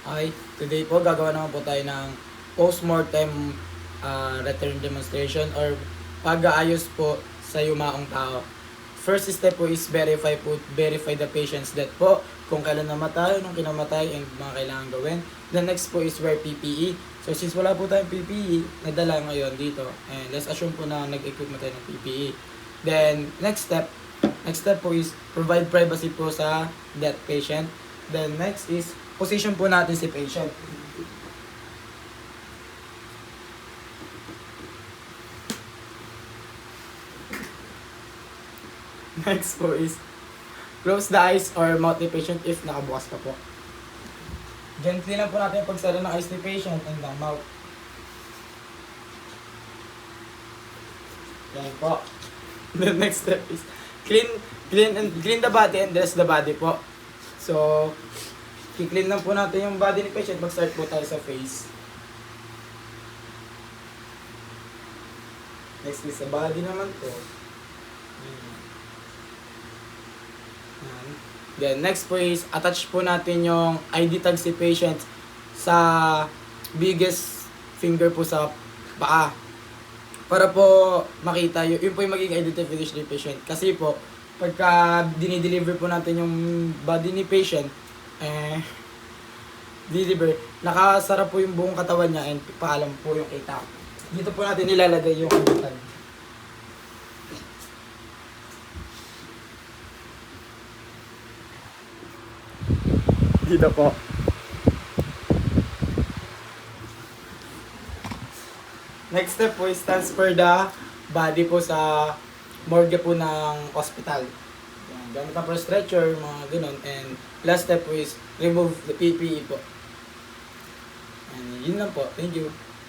Okay, today po gagawa naman po tayo ng post-mortem return demonstration or pag-aayos po sa yumaong tao. First step po is verify the patient's death po, kung kailan namatay, nung kinamatay, and mga kailangan gawin. The next po is wear PPE. So since wala po tayong PPE, nadala ngayon dito, and let's assume po na nag-equip mo tayo ng PPE. Then next step po is provide privacy po sa death patient. Then next is position po natin si patient. Next po is close the eyes or mouth ni patient if nakabukas pa po. Gently lang po natin yung pagsara ng eyes ni patient and the mouth. Yan po. The next step is clean the body and dress the body po. So, i-clean lang po natin yung body ni patient. Mag-start po tayo sa face. Next is sa body naman po. Then, next po is attach po natin yung ID tag si patient sa biggest finger po sa paa. Para po makita, yun po yung magiging identification ni patient. Kasi po, pagka dinideliver po natin yung body ni patient, deliver, nakasara po yung buong katawan niya and paalam po yung kita. Dito po natin nilalagay yung ID tag. Dito po. Next step po is transfer the body po sa morgue po ng hospital. Yan, gamit na po stretcher, mga ganun. And last step po is remove the PPE po. And yun lang po. Thank you.